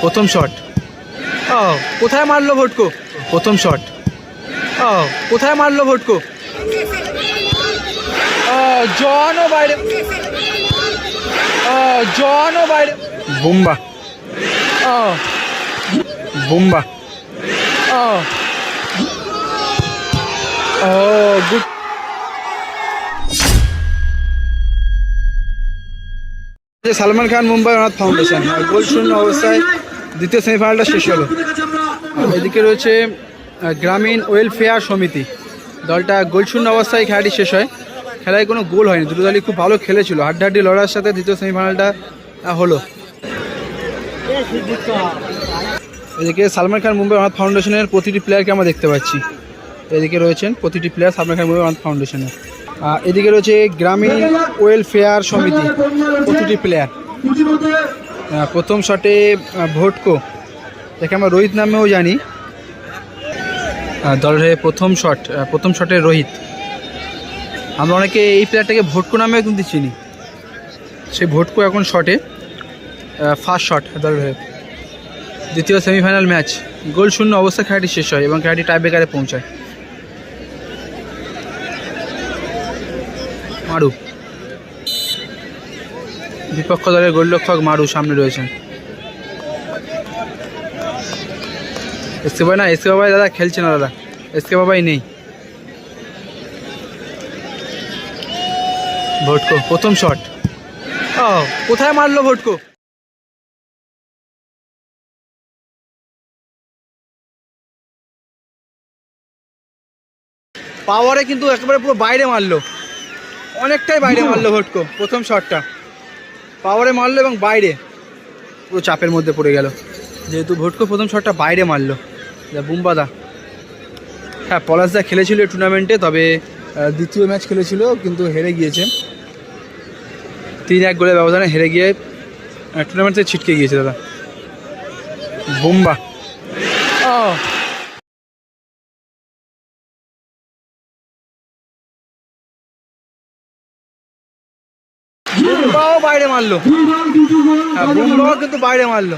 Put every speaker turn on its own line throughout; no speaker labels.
প্রথম শট। ও কোথায় মারলো ভটকো? প্রথম শট। ও কোথায় মারলো ভটকো? জনও বাইরে, জনও বাইরে। বুম্বা, বুম্বা, গুড। সালমান খান মুম্বাই অনাথ ফাউন্ডেশন গোল শূন্য অবস্থায় দ্বিতীয় সেমিফাইনালটা শেষ হলো। এদিকে রয়েছে গ্রামীণ ওয়েলফেয়ার সমিতি, দলটা গোল শূন্য অবস্থায় খেলাটি শেষ হয়। খেলায় কোনো গোল হয়নি, দুটো দলই খুব ভালো খেলেছিল, হাড্ডাহাড্ডি লড়াইয়ের সাথে দ্বিতীয় সেমিফাইনালটা হলো। এদিকে সালমান খান মুম্বাই অনাথ ফাউন্ডেশনের প্রতিটি প্লেয়ারকে আমরা দেখতে পাচ্ছি। এদিকে রয়েছেন প্রতিটি প্লেয়ার সালমান খান মুম্বাই অনাথ ফাউন্ডেশনের। এদিকে রয়েছে গ্রামীণ ওয়েলফেয়ার সমিতি, প্রতিটি প্লেয়ার। প্রথম শটে ভটকো, যাকে আমরা রোহিত নামেও জানি, দলের প্রথম শটে রোহিত। আমরা অনেকে এই প্লেয়ারটাকে ভটকো নামেও কিন্তু চিনি। সেই ভটকো এখন শটে, ফার্স্ট শট দলের হয়ে। দ্বিতীয় সেমিফাইনাল ম্যাচ গোল শূন্য অবস্থায় খেলাটি শেষ হয় এবং খেলাটি টাইব্রেকারে পৌঁছায়। মারু, বিপক্ষ দলের গোলরক্ষক মারু সামনে রয়েছেন। এসকে বাবাই না, এসকে বাবাই দাদা খেলছে না, দাদা এসকে বাবাই নেই। ভটকো প্রথম শট। কোথায় মারলো ভটকো? পাওয়ারে কিন্তু একেবারে পুরো বাইরে মারলো, অনেকটাই বাইরে মারলো ভটকো। প্রথম শটটা পাওয়ারে মারলো এবং বাইরে, পুরো চাপের মধ্যে পড়ে গেল যেহেতু ভটকো প্রথম শটটা বাইরে মারলো। বুম্বাদা, হ্যাঁ পলাশদা খেলেছিল টুর্নামেন্টে, তবে দ্বিতীয় ম্যাচ খেলেছিল কিন্তু হেরে গিয়েছে। 3-1 গোলের ব্যবধানে হেরে গিয়ে টুর্নামেন্ট থেকে ছিটকে গিয়েছে দাদা। বুম্বা, বুম্বাও বাইরে মারলো, বুম্বাও কিন্তু বাইরে মারলো।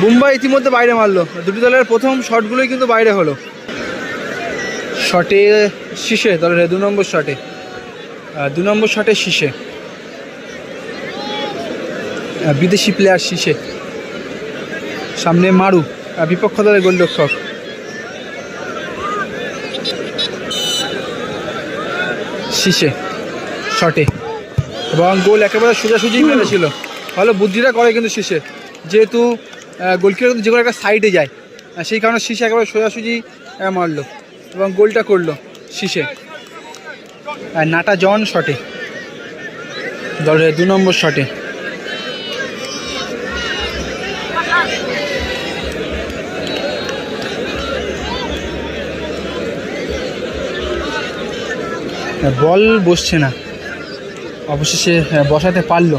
বুম্বা ইতিমধ্যে বাইরে মারলো, দুটি দলের প্রথম শটগুলোই কিন্তু বাইরে হলো। শটে শীষে দলের 2 নম্বর শটে শীষে বিদেশি প্লেয়ার শীষে, সামনে মারু বিপক্ষ দলের গোলরক্ষক। শীষে শটে এবং গোল একেবারে সোজাসুজি মেরেছিল। ভালো বুদ্ধিটা করে কিন্তু শীষে, যেহেতু গোলকিপার কিন্তু যে কোনো একটা সাইডে যায়, সেই কারণে শীষে একেবারে সোজাসুজি মারলো এবং গোলটা করলো শীষে। নাটা জন শটে দলের 2 নম্বর শটে। বল বসছে না, অবশেষে বসাতে পারলো।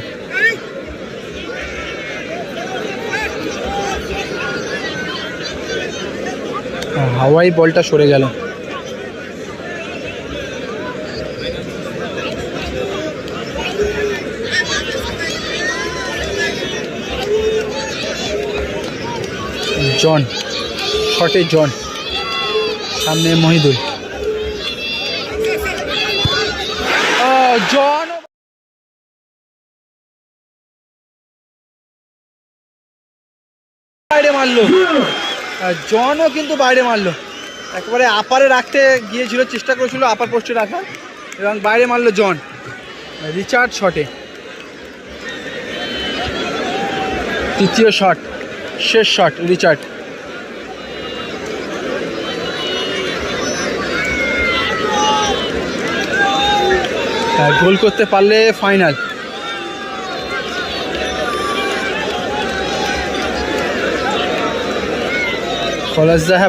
হাওয়াই বলটা সরে গেল। জন শটে, জন সামনে মহিদুল। জন বাইরে মারলো, জনও কিন্তু বাইরে মারলো, একেবারে আপারে রাখতে গিয়েছিল, চেষ্টা করেছিল আপার পোস্টে রাখা এবং বাইরে মারলো জন। রিচার্ড শটে, তৃতীয় শট, শেষ শট রিচার্ড। গোল করতে পারলে ফাইনাল।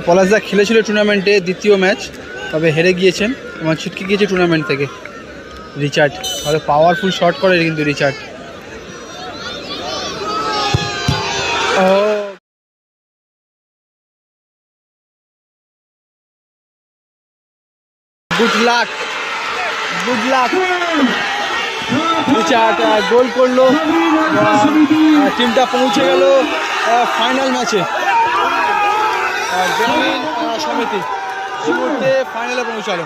পলাশদা খেলেছিল টুর্নামেন্টে দ্বিতীয় ম্যাচ, তবে হেরে গিয়েছেন এবং ছিটকে গিয়েছে টুর্নামেন্ট থেকে। রিচার্ড ভালো পাওয়ারফুল শট করে কিন্তু Richard. Good luck, good luck. Richard goal করলো, টিমটা পৌঁছে গেল ফাইনাল ম্যাচে। গ্রামীণ সমিতি এই মুহূর্তে ফাইনালে পৌঁছালো।